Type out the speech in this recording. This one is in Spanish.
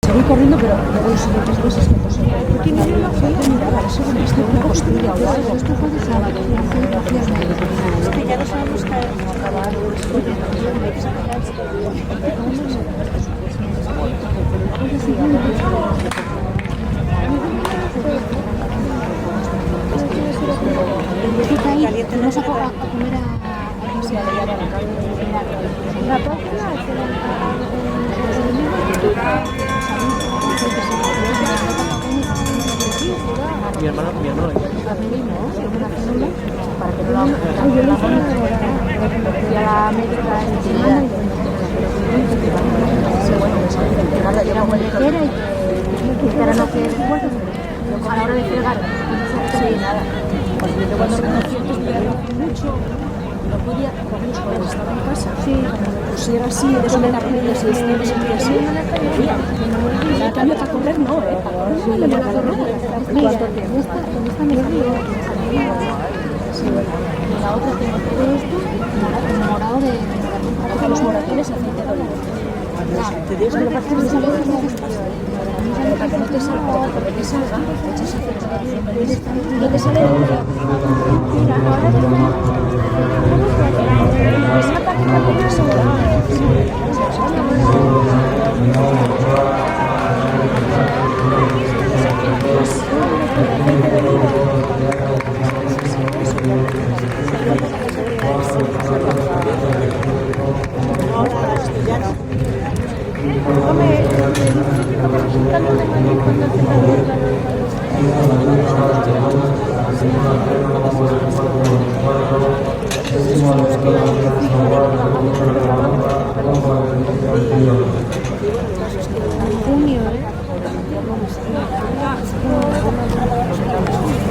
Seguí corriendo, pero luego los siguientes meses que pues tiene una fe de mirar a ver si estoy una costilla o algo. Esto fue de sábado, es que ya no sabemos cómo acabar. Caliente, no se puede comer a la página. Mi hermano para que no la y a la médica enseguida bueno, que la muelquera y que para no que a la hora de fregar sí, nada. Yo cuando conocí antes me daba mucho, no podía comer cuando estaba en casa. Sí. Pues si era así, de eso me da remedios y me sentía así. En cambio, para correr no, ¿eh? Para correr no, para correr. Mira, en esta me salió la otra tengo todo esto morado de los moratones aceite de oliva. Te digo que para que no te salga, para que no te salga, echas aceite de oliva. No te sale de oliva. Mira, ahora te esa página con una sola. junio,